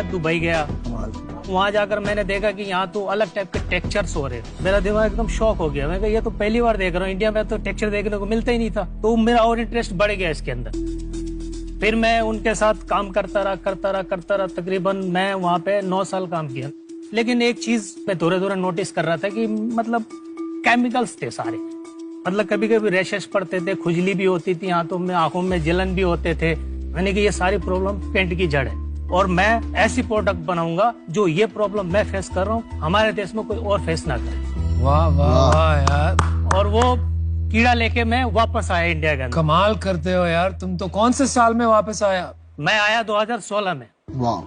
Dubai गया, वहाँ जाकर मैंने देखा कि यहाँ तो अलग टाइप के टेक्सचर्स हो रहे हैं। मेरा दिमाग एकदम शॉक हो गया। मैं कहा ये तो पहली बार देख रहा हूँ, इंडिया में तो टेक्सचर देखने को मिलता ही नहीं था। तो मेरा और इंटरेस्ट बढ़ गया इसके अंदर। फिर मैं उनके साथ काम करता रहा। तकरीबन मैं वहाँ पे 9 साल काम किया। लेकिन एक चीज मैं थोड़े थोड़े नोटिस कर रहा था कि मतलब केमिकल्स थे सारे। मतलब कभी कभी रैशेस पड़ते थे, खुजली भी होती थी हाथों में, आंखों में जलन भी होते थे। मैंने कि ये सारी प्रॉब्लम पेंट की जड़ है और मैं ऐसी प्रोडक्ट बनाऊंगा जो ये प्रॉब्लम मैं फेस कर रहा हूँ हमारे देश में कोई और फेस ना करे। वाह वाह वाह यार। और वो कीड़ा लेके मैं वापस आया इंडिया के अंदर। कमाल करते हो यार तुम तो। कौन से साल में वापस आया? मैं आया 2016 में। वाह,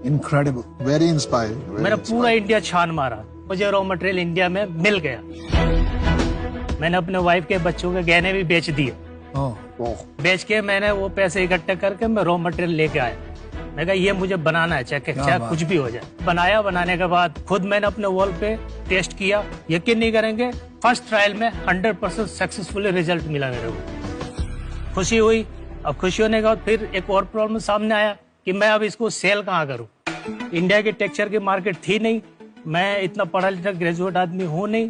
इनक्रेडिबल, वेरी इंस्पायरिंग। मेरा पूरा इंडिया छान मारा, मुझे रॉ मटेरियल इंडिया में मिल गया। मैंने अपने वाइफ के बच्चों के गहने भी बेच दिए। बेच के मैंने वो पैसे इकट्ठे करके मैं रॉ मटेरियल लेके आया। मैं कहा ये मुझे बनाना है, चाहे कुछ भी हो जाए। बनाने के बाद खुद मैंने अपने वॉल पे टेस्ट किया। यकीन नहीं करेंगे, फर्स्ट ट्रायल में 100% सक्सेसफुली रिजल्ट मिला मेरे को। खुशी हुई। अब खुशी होने के बाद फिर एक और प्रॉब्लम सामने आया कि मैं अब इसको सेल कहाँ करूँ। इंडिया की टेक्सचर की मार्केट थी नहीं, मैं इतना पढ़ा लिखा ग्रेजुएट आदमी हूँ नहीं।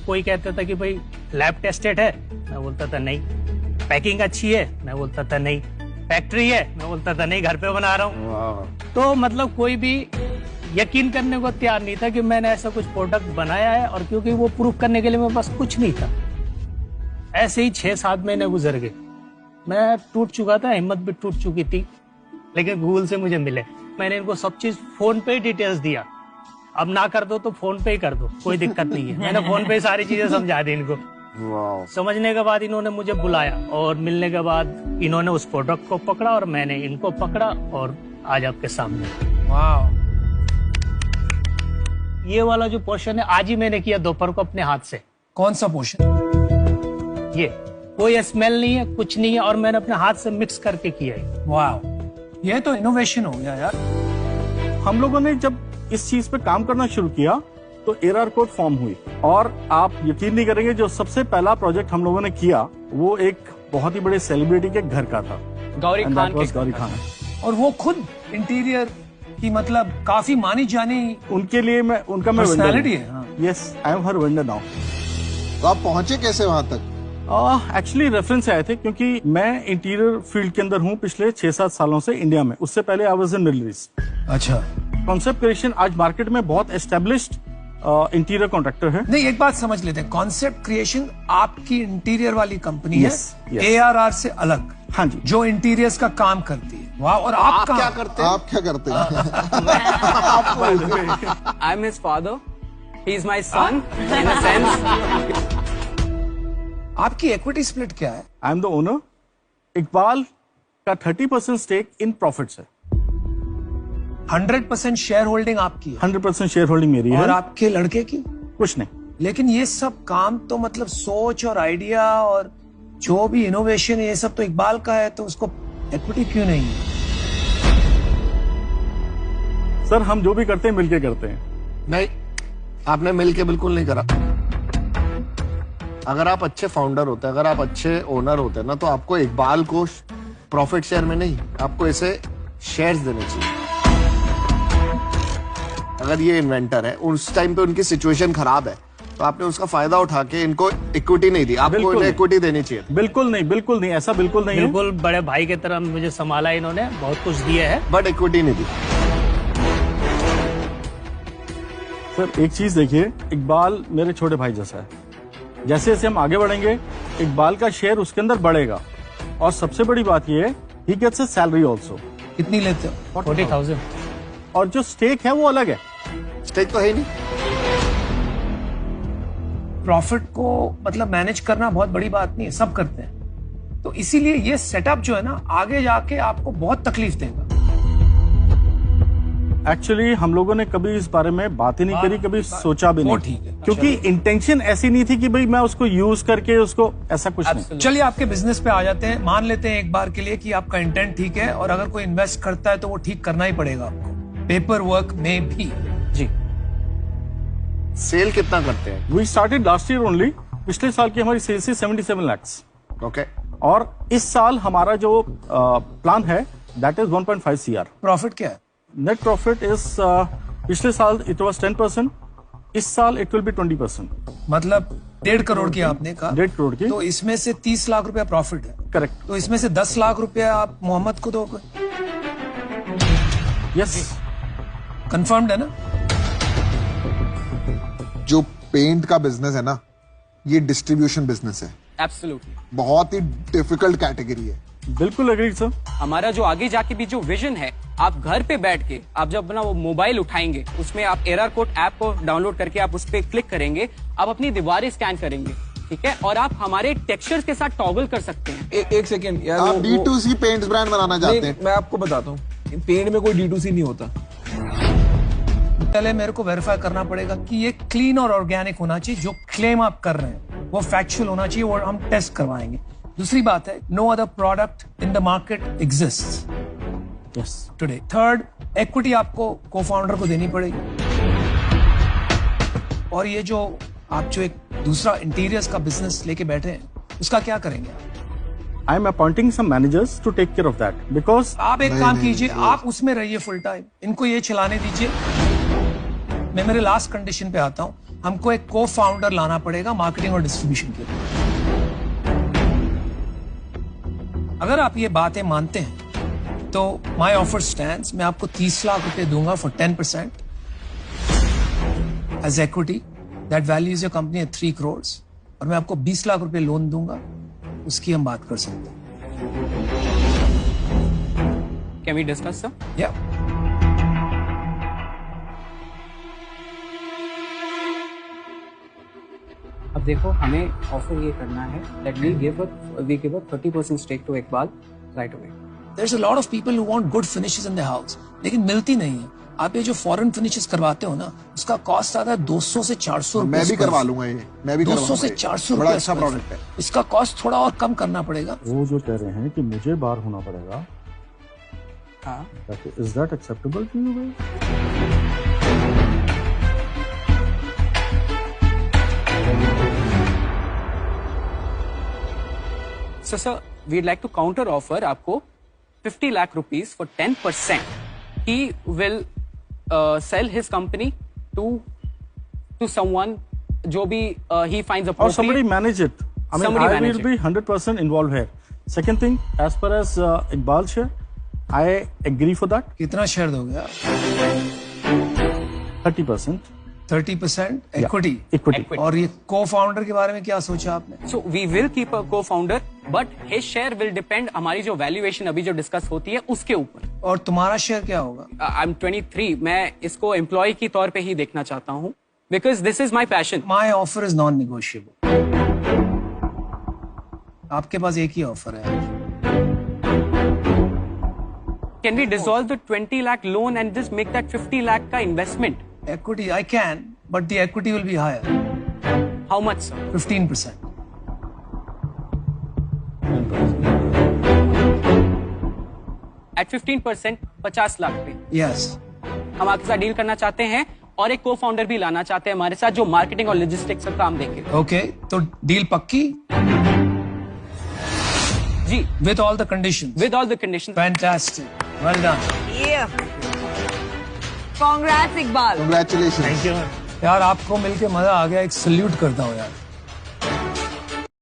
कोई कहता था कि भाई लैब टेस्टेड है, मैं बोलता था नहीं। पैकिंग अच्छी है, मैं बोलता था नहीं। फैक्ट्री है, मैं बोलता था नहीं, घर पे बना रहा हूँ। तो मतलब कोई भी यकीन करने को तैयार नहीं था कि मैंने ऐसा कुछ प्रोडक्ट बनाया है। और क्योंकि वो प्रूफ करने के लिए मेरे पास कुछ नहीं था। ऐसे ही 6-7 महीने गुजर गए। मैं टूट चुका था, हिम्मत भी टूट चुकी थी। लेकिन गूगल से मुझे मिले। मैंने इनको सब चीज फोन पे ही डिटेल्स दिया। अब ना कर दो तो फोन पे ही कर दो, कोई दिक्कत नहीं है। मैंने फोन पे ही सारी चीजें समझा दी इनको। समझने के बाद इन्होंने मुझे बुलाया और मिलने के बाद इन्होंने उस प्रोडक्ट को पकड़ा और मैंने इनको पकड़ा और आज आपके सामने। वाह। ये वाला जो पोर्शन है आज ही मैंने किया दोपहर को अपने हाथ से। कौन सा पोर्शन? ये कोई स्मेल नहीं है, कुछ नहीं है, और मैंने अपने हाथ से मिक्स करके किया है। वाह, ये तो इनोवेशन हो गया यार। हम लोगों ने जब इस चीज पे काम करना शुरू किया तो एरर कोड फॉर्म हुई। और आप यकीन नहीं करेंगे, जो सबसे पहला प्रोजेक्ट हम लोगों ने किया वो एक बहुत ही बड़े सेलिब्रिटी के घर का था, गौरी खान। और वो खुद इंटीरियर की मतलब काफी मानी जानी उनके लिए मैं उनका मैं पर्सनालिटी है। Yes, I am her vendor now. तो आप पहुंचे कैसे वहां तक? एक्चुअली रेफरेंस आए थे क्योंकि मैं इंटीरियर फील्ड के अंदर हूँ पिछले 6-7 सालों से इंडिया में। उससे पहले I was in middle east. अच्छा। कॉन्सेप्ट क्रिएशन आज मार्केट में बहुत एस्टेब्लिश्ड इंटीरियर कॉन्ट्रैक्टर है। नहीं, एक बात समझ लेते हैं, कॉन्सेप्ट क्रिएशन आपकी इंटीरियर वाली कंपनी है, yes. ARR से अलग। हाँ जी, जो इंटीरियर्स का काम करती है। वाह। और आप क्या करते हैं? आप क्या करते हैं? I'm his father. He's my son in a sense. आपकी इक्विटी स्प्लिट क्या है? I am the owner. Iqbal का 30% स्टेक इन प्रॉफिट्स है। 100% शेयर होल्डिंग आपकी है? 100% शेयर होल्डिंग मेरी है। और आपके लड़के की? कुछ नहीं। लेकिन ये सब काम तो मतलब सोच और आइडिया और जो भी इनोवेशन है ये सब तो इकबाल का है, तो उसको इक्विटी क्यों नहीं है? सर हम जो भी करते हैं मिलके करते हैं। नहीं, आपने मिलके बिल्कुल नहीं करा। अगर आप अच्छे फाउंडर होते, अगर आप अच्छे ओनर होते ना, तो आपको इकबाल को प्रॉफिट शेयर में नहीं, आपको इसे शेयर्स देने चाहिए। अगर ये इन्वेंटर है, उस टाइम पे उनकी सिचुएशन खराब है, तो आपने उसका फायदा उठा के इनको इक्विटी नहीं दी। आपको इन्हें इक्विटी देनी चाहिए। बिल्कुल नहीं, ऐसा बिल्कुल नहीं है। बिल्कुल बड़े भाई की तरह मुझे संभाला इन्होंने, बहुत कुछ दिया है, बट इक्विटी नहीं दी। सर एक चीज देखिए, इकबाल मेरे छोटे भाई जैसा है। जैसे जैसे हम आगे बढ़ेंगे इकबाल का शेयर उसके अंदर बढ़ेगा। और सबसे बड़ी बात ये है, he gets a salary also. कितनी लेते हो? 40,000। और जो स्टेक है वो अलग है। स्टेक तो है ही नहीं। प्रॉफिट को मतलब मैनेज करना बहुत बड़ी बात नहीं है, सब करते हैं। तो इसीलिए ये सेटअप जो है ना, आगे जाके आपको बहुत तकलीफ देगा। एक्चुअली हम लोगों ने कभी इस बारे में बात ही नहीं करी, कभी सोचा भी नहीं। ठीक है, क्योंकि इंटेंशन ऐसी नहीं थी कि भाई मैं उसको यूज करके उसको, ऐसा कुछ नहीं। चलिए आपके बिजनेस पे आ जाते हैं। मान लेते हैं एक बार के लिए कि आपका इंटेंट ठीक है, और अगर कोई इन्वेस्ट करता है तो वो ठीक करना ही पड़ेगा आपको, पेपर वर्क में भी। जी। सेल कितना करते हैं? We started last year only. पिछले साल की हमारी सेल्स थी 77 lakhs। ओके। और इस साल हमारा जो प्लान है दैट इज 1.5 CR। प्रॉफिट क्या है? नेट प्रॉफिट इज पिछले साल इट वाज 10%, इस साल इट विल बी 20%. मतलब 1.5 करोड़ की आपने कहा, 1.5 करोड़ की. तो इसमें से 30 लाख रुपया प्रॉफिट है. करेक्ट. तो इसमें से 10 लाख रुपया आप मोहम्मद को दोगे? यस. कंफर्म्ड है ना? जो पेंट का बिजनेस है ना, ये डिस्ट्रीब्यूशन बिजनेस है. एब्सोल्युटली. बहुत ही डिफिकल्ट कैटेगरी है. बिल्कुल एग्री सर. हमारा जो आगे जाके भी जो विजन है, आप घर पे बैठ के आप जब अपना वो मोबाइल उठाएंगे, उसमें आप एरारकोड ऐप को डाउनलोड करके आप उस पर क्लिक करेंगे, आप अपनी दीवारें स्कैन करेंगे, ठीक है, और आप हमारे टेक्सचर्स के साथ टॉगल कर सकते हैं. एक सेकेंड यार, आप D2C पेंट ब्रांड बनाना चाहते हैं. मैं आपको बताता हूँ, पेंट में कोई D2C नहीं होता. पहले मेरे को वेरीफाई करना पड़ेगा कि ये क्लीन और ऑर्गेनिक होना चाहिए. जो क्लेम आप कर रहे हैं वो फैक्चुअल होना चाहिए, और हम टेस्ट करवाएंगे. दूसरी बात है, no other product in the market exists yes. Today. Third, equity आपको को फाउंडर को देनी पड़ेगी. और ये जो आप जो एक दूसरा इंटीरियर्स का बिजनेस लेके बैठे हैं, उसका क्या करेंगे? I am appointing some managers to take care of that, because आप एक काम कीजिए, आप उसमें रहिए फुल टाइम, इनको ये चलाने दीजिए. मैं मेरे लास्ट कंडीशन पे आता हूं, हमको एक को फाउंडर लाना पड़ेगा मार्केटिंग और डिस्ट्रीब्यूशन के लिए. अगर आप ये बातें मानते हैं तो माई ऑफर स्टैंड्स. मैं आपको 30 लाख रुपए दूंगा for 10% as equity. That values your company at 3 crore. और मैं आपको 20 लाख रुपए लोन दूंगा, उसकी हम बात कर सकते हैं. Can we discuss sir? या अब देखो, हमें ऑफर ये करना है that we give a 30% stake to Iqbal right away. There's a lot of people who want good finishes in their house, लेकिन मिलती नहीं है. आप ये जो फॉरेन फिनिशेस करवाते हो ना, उसका कॉस्ट आता है 200 से 400 रुपए. मैं भी करवा लूंगा ये. मैं भी 200 से 400 बड़ा रुपए. अच्छा प्रोडक्ट है. इसका कॉस्ट थोड़ा और कम करना पड़ेगा. वो जो कह रहे हैं कि मुझे बाहर होना पड़ेगा, हाँ. Is that acceptable to you guys? So sir, we'd like to counter offer आपको 50 lakh rupees for 10%. He will sell his company to someone जो भी he finds appropriate. Or somebody manage it. I mean, Somebody I manage will be 100% involved here. Second thing, as far as Iqbal share, I agree for that. कितना share दोगे आप? 30%. 30% equity. Equity. और ये को founder के बारे में क्या सोचा आपने? So we will keep a co-founder, but his share will depend हमारी जो valuation अभी जो डिस्कस होती है उसके ऊपर. और तुम्हारा शेयर क्या होगा? I'm 23. मैं इसको एम्प्लॉय की तौर पे ही देखना चाहता हूँ, because this is my passion. My offer is non negotiable. आपके पास एक ही ऑफर है. Can we dissolve the 20 lakh loan and just make that 50 lakh का investment? Equity, I can, but the equity will be higher. How much, sir? 15%. At 15%, 50 lakh पे Yes. हम आपके साथ deal करना चाहते हैं, और एक को फाउंडर भी लाना चाहते हैं हमारे साथ जो मार्केटिंग और लॉजिस्टिक्स का काम देखे. Okay. तो डील पक्की? जी, With all the conditions. with all the conditions. Fantastic. Well done. Congrats, Iqbal. Congratulations. Thank you. यार आपको मिलके मजा आ गया. एक सल्यूट करता हूँ यार.